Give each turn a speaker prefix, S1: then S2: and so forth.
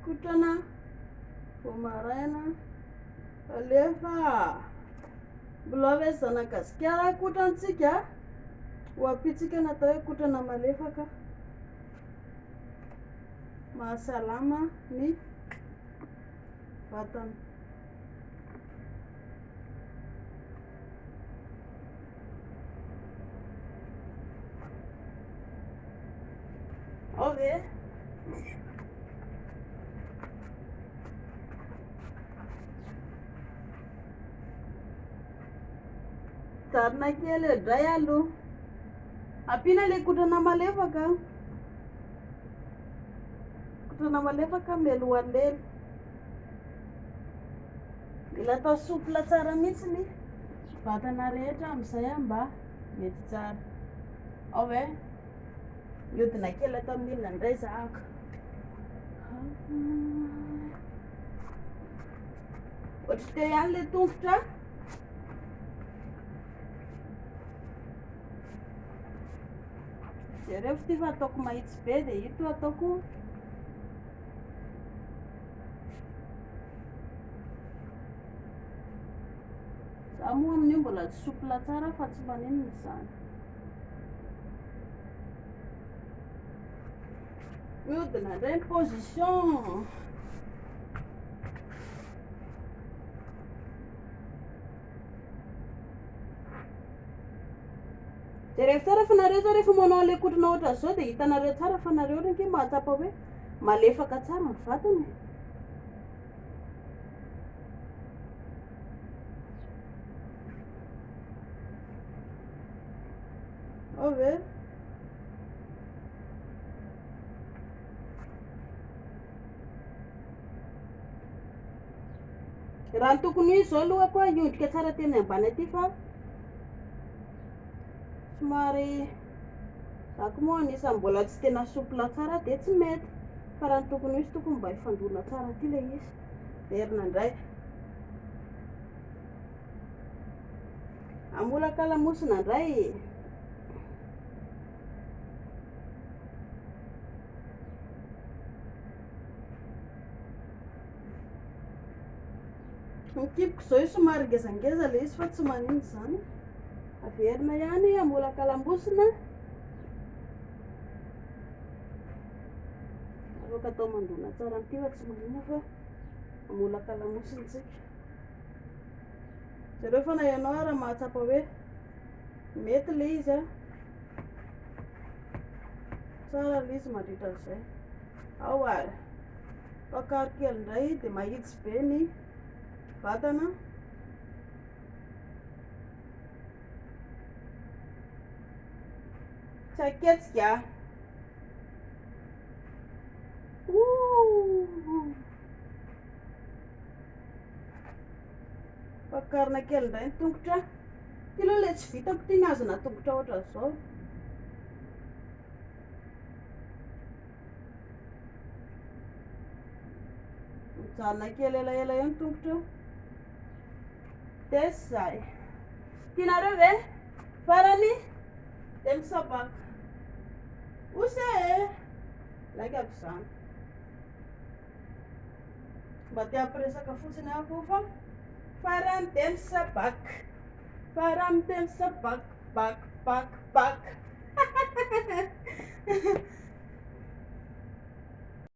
S1: Kotrana vao maraina alefa mbola hoe zanagasikara kotrantsika ho ampitsika natao hoe kotrana malefaka mahasalama ny vatana. Ao ve jarina kely indray aloha ampiana le kotrana malefaka melo alely mila atao sopla tsara mihitsy ny vatana rehetra amin'izay mba mety tsara. Ao ve mihodina kely atao amin'inona indray zahako ohatry teo ihany le tongotra jereo fa ty fa ataoko mahitsy be dia ito ataoko za moa amin'io mbola tsy sopla tsara fa tsy maninona izany. Mihodina indray ny position jereo tsara fa nareo zao rehefa manao le kotrana ohatra zao dia hitanareo tsara fa nareo reky mahatsapa hoe malefaka tsara ny vatany. Ao ve raha ny tokony izy zao aloha koa iondrika tsara teny ambany aty fa somary zako moa anisany mbola tsy tena sopla tsara dia tsy mety fa raha ny tokony izy tokony mba hifandona tsara aty le izy verina indray amolaka lamosina indray mikipiko zao io somary ngezangeza le izy fa tsy manino zany averina ihany amolaka lambosina afaka atao mandona tsara an'ity fa tsy manino fa amolaka lamosina tsika zareo fa na ianao raha mahatsapa hoe mety le izy tsara le izy mandritra an'izay. Ao ary pakaro kely indray dia mahitsy be ny vatana tsy aketsika pakarona kely indray ny tongotra ty aloha le tsy vitako ty miazona tongotra ohatra zao mijanona kely elaela eo ny tongotra dia zay tianareo ve farany dia misabaka ose laikako zany mba te ampiresaka fotsiny ako fa farany dia misabaka farany dia misabaka bak